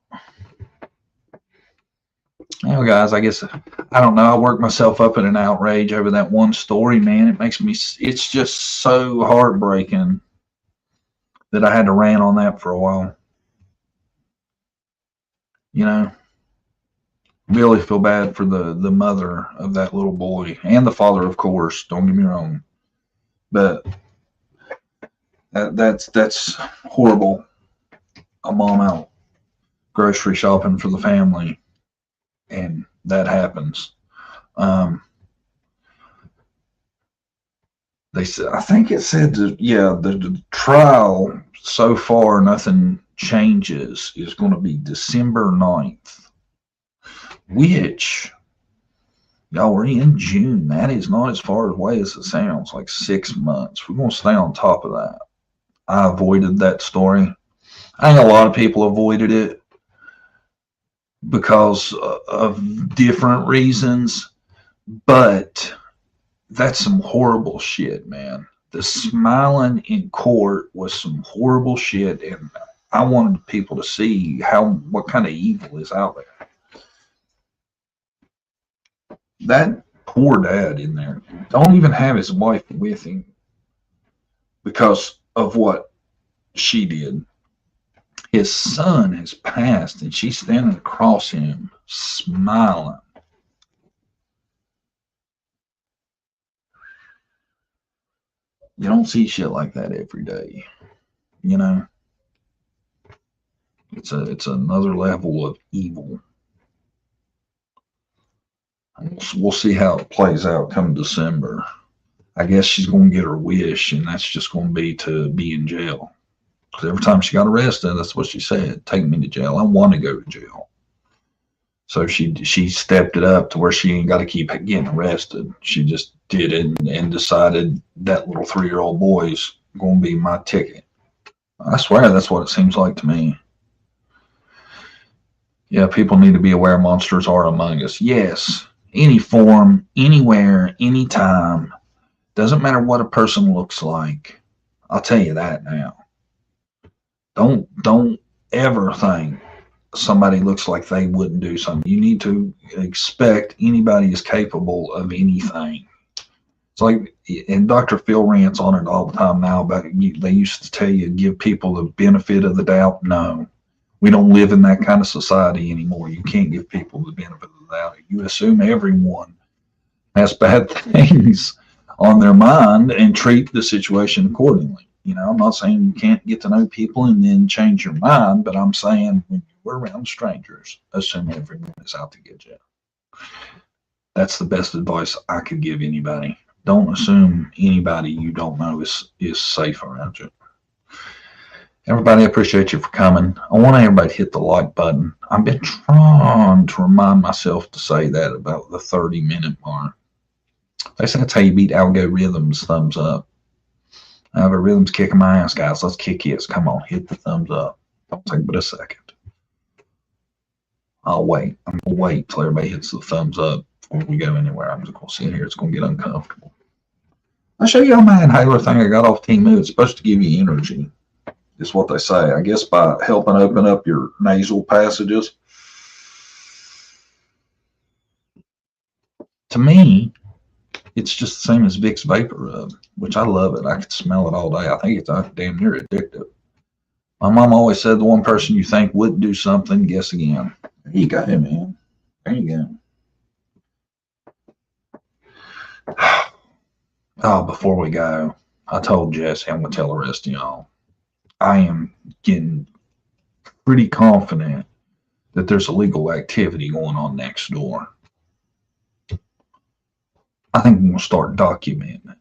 Well, guys, I guess, I don't know. I worked myself up in an outrage over that one story, man. It makes me, it's just so heartbreaking that I had to rant on that for a while. You know, really feel bad for the mother of that little boy and the father, of course. Don't get me wrong. But that's horrible. A mom out grocery shopping for the family, and that happens. They said, I think it said, the trial so far, nothing changes, is going to be December 9th, which, y'all, we're in June. That is not as far away as it sounds, like 6 months. We're going to stay on top of that. I avoided that story. I think a lot of people avoided it because of different reasons, but that's some horrible shit, man. The smiling in court was some horrible shit, and I wanted people to see what kind of evil is out there. That poor dad in there don't even have his wife with him because of what she did. His son has passed, and she's standing across him, smiling. You don't see shit like that every day, you know. It's another level of evil. We'll see how it plays out come December. I guess she's going to get her wish, and that's just going to be in jail. Because every time she got arrested, that's what she said: "Take me to jail. I want to go to jail." So she stepped it up to where she ain't got to keep getting arrested. She just did it and decided that little 3-year-old boy's going to be my ticket. I swear that's what it seems like to me. Yeah, people need to be aware monsters are among us. Yes, any form, anywhere, anytime. Doesn't matter what a person looks like. I'll tell you that now. Don't ever think somebody looks like they wouldn't do something. You need to expect anybody is capable of anything. It's like, and Dr. Phil rants on it all the time now about they used to tell you, give people the benefit of the doubt. No, We don't live in that kind of society anymore. You can't give people the benefit of the doubt. You assume everyone has bad things on their mind and treat the situation accordingly. You know, I'm not saying you can't get to know people and then change your mind, but I'm saying when you're around strangers, assume everyone is out to get you. That's the best advice I could give anybody. Don't assume anybody you don't know is safe around you. Everybody, I appreciate you for coming. I want everybody to hit the like button. I've been trying to remind myself to say that about the 30-minute mark. They say that's how you beat algorithms. Thumbs up. Algorithms kicking my ass, guys. Let's kick it. Come on, hit the thumbs up. Don't take but a second. I'll wait. I'm going to wait till everybody hits the thumbs up before we go anywhere. I'm just going to sit here. It's going to get uncomfortable. I'll show you my inhaler thing I got off Temu. It's supposed to give you energy. Is what they say. I guess by helping open up your nasal passages. To me, it's just the same as Vicks Vapor Rub, which I love it. I could smell it all day. I think it's damn near addictive. My mom always said the one person you think wouldn't do something, guess again. There you go, man. There you go. Oh, before we go, I told Jesse, I'm going to tell the rest of y'all. I am getting pretty confident that there's illegal activity going on next door. I think we're going to start documenting it.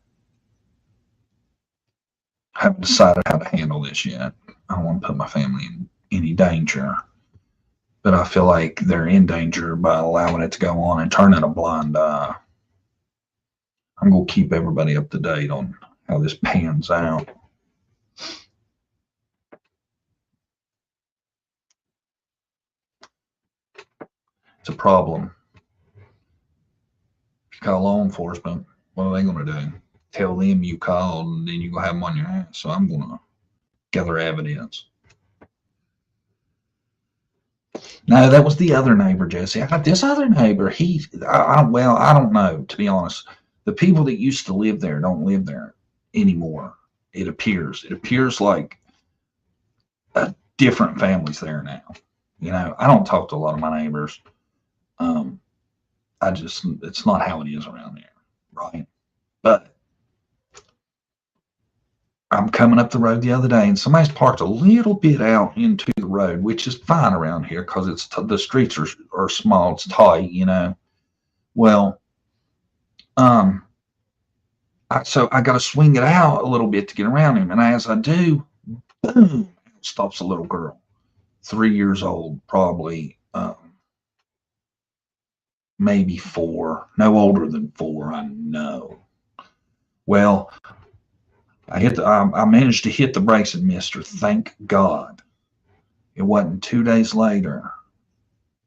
I haven't decided how to handle this yet. I don't want to put my family in any danger, but I feel like they're in danger by allowing it to go on and turning a blind eye. I'm going to keep everybody up to date on how this pans out. It's a problem. If you call law enforcement, what are they going to do? Tell them you called and then you're going to have them on your ass. So I'm going to gather evidence. No, that was the other neighbor, Jesse. I got this other neighbor. I don't know, to be honest. The people that used to live there don't live there anymore. It appears. It appears like different families there now. You know, I don't talk to a lot of my neighbors. It's not how it is around there, right? But I'm coming up the road the other day and somebody's parked a little bit out into the road, which is fine around here because the streets are small, it's tight, you know. Well, so I got to swing it out a little bit to get around him, and as I do, boom, stops a little girl, 3 years old, probably. Maybe 4, no older than 4, I know. Well, I managed to hit the brakes and missed her, thank God. It wasn't 2 days later,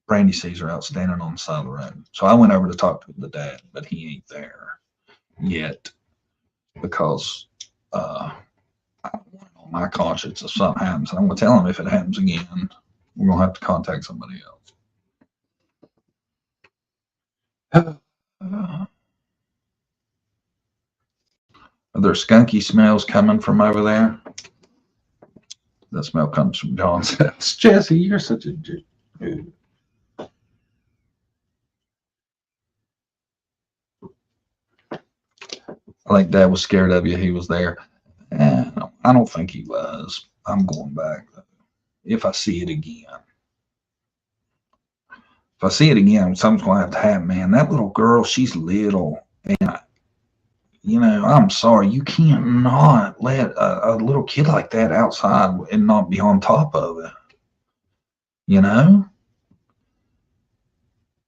Brandy sees her out standing on the side of the road. So I went over to talk to the dad, but he ain't there yet because I don't want it on my conscience if something happens. I'm going to tell him if it happens again, we're going to have to contact somebody else. Are there skunky smells coming from over there? That smell comes from John's house. Jesse, you're such a dude. I think Dad was scared of you. He was there. I don't think he was. I'm going back, though. If I see it again. If I see it again, something's going to have to happen, man. That little girl, she's little. And, you know, I'm sorry. You can't not let a little kid like that outside and not be on top of it. You know?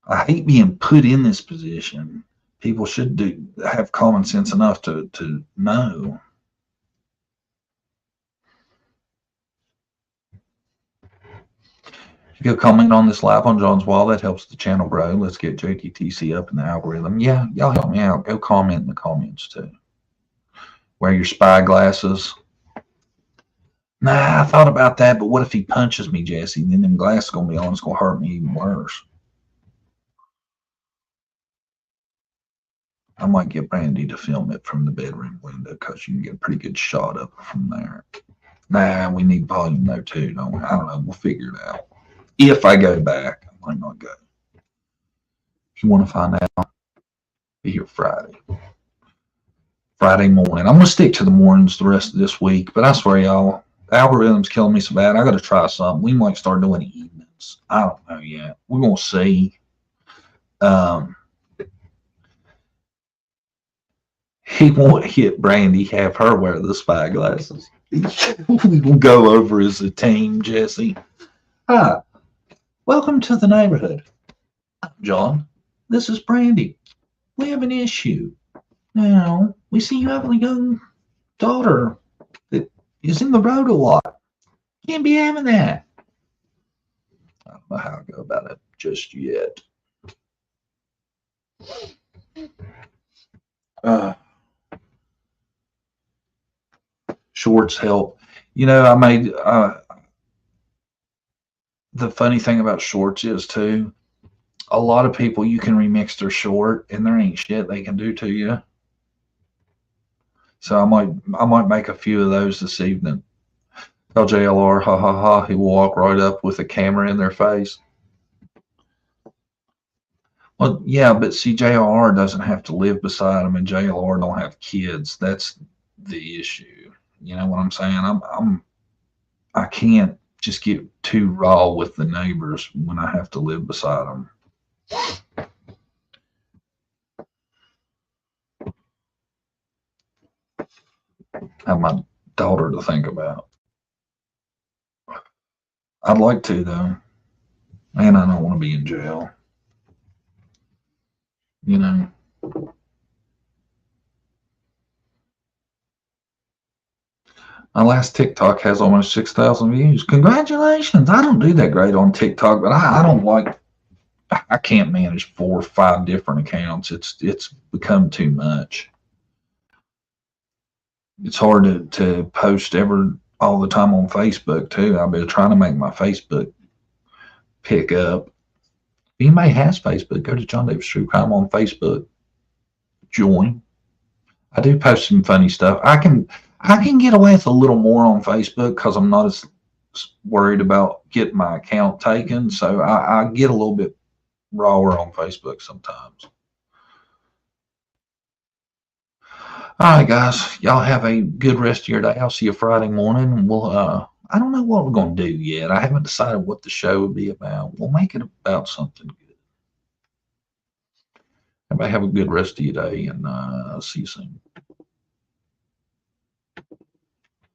I hate being put in this position. People should have common sense enough to know. If you go comment on this live on John's wall, that helps the channel grow. Let's get JTTC up in the algorithm. Yeah, y'all help me out. Go comment in the comments too. Wear your spy glasses. Nah, I thought about that, but what if he punches me, Jesse? Then them glasses going to be on. It's going to hurt me even worse. I might get Brandy to film it from the bedroom window because you can get a pretty good shot of it from there. Nah, we need volume though too. Don't we? I don't know. We'll figure it out. If I go back, I might not go. If you want to find out, be here Friday morning. I'm gonna stick to the mornings the rest of this week, but I swear, y'all, the algorithm's killing me so bad. I got to try something. We might start doing evenings. I don't know yet. We're gonna see. He won't hit Brandy, have her wear the spy glasses. We will go over as a team, Jesse. Hi, welcome to the neighborhood. I'm John. This is Brandy. We have an issue. Now, we see you have a young daughter that is in the road a lot. Can't be having that. I don't know how to go about it just yet. Shorts help. You know, I made the funny thing about shorts is too, a lot of people you can remix their short and there ain't shit they can do to you. So I might make a few of those this evening. Tell JLR, ha ha ha, he will walk right up with a camera in their face. Well, yeah, but see, JLR doesn't have to live beside him, and JLR don't have kids. That's the issue. You know what I'm saying? I can't just get too raw with the neighbors when I have to live beside them. Have my daughter to think about. I'd like to, though. And I don't want to be in jail. You know. My last TikTok has almost 6,000 views. Congratulations. I don't do that great on TikTok, but I don't like, I can't manage 4 or 5 different accounts. It's become too much. It's hard to post all the time on Facebook too. I've been trying to make my Facebook pick up. If anybody has Facebook, go to John Davis True Crime on Facebook. Join. I do post some funny stuff. I can get away with a little more on Facebook because I'm not as worried about getting my account taken. So I get a little bit rawer on Facebook sometimes. All right, guys, y'all have a good rest of your day. I'll see you Friday morning. And we'll, I don't know what we're going to do yet. I haven't decided what the show will be about. We'll make it about something good. Everybody have a good rest of your day, and I'll see you soon.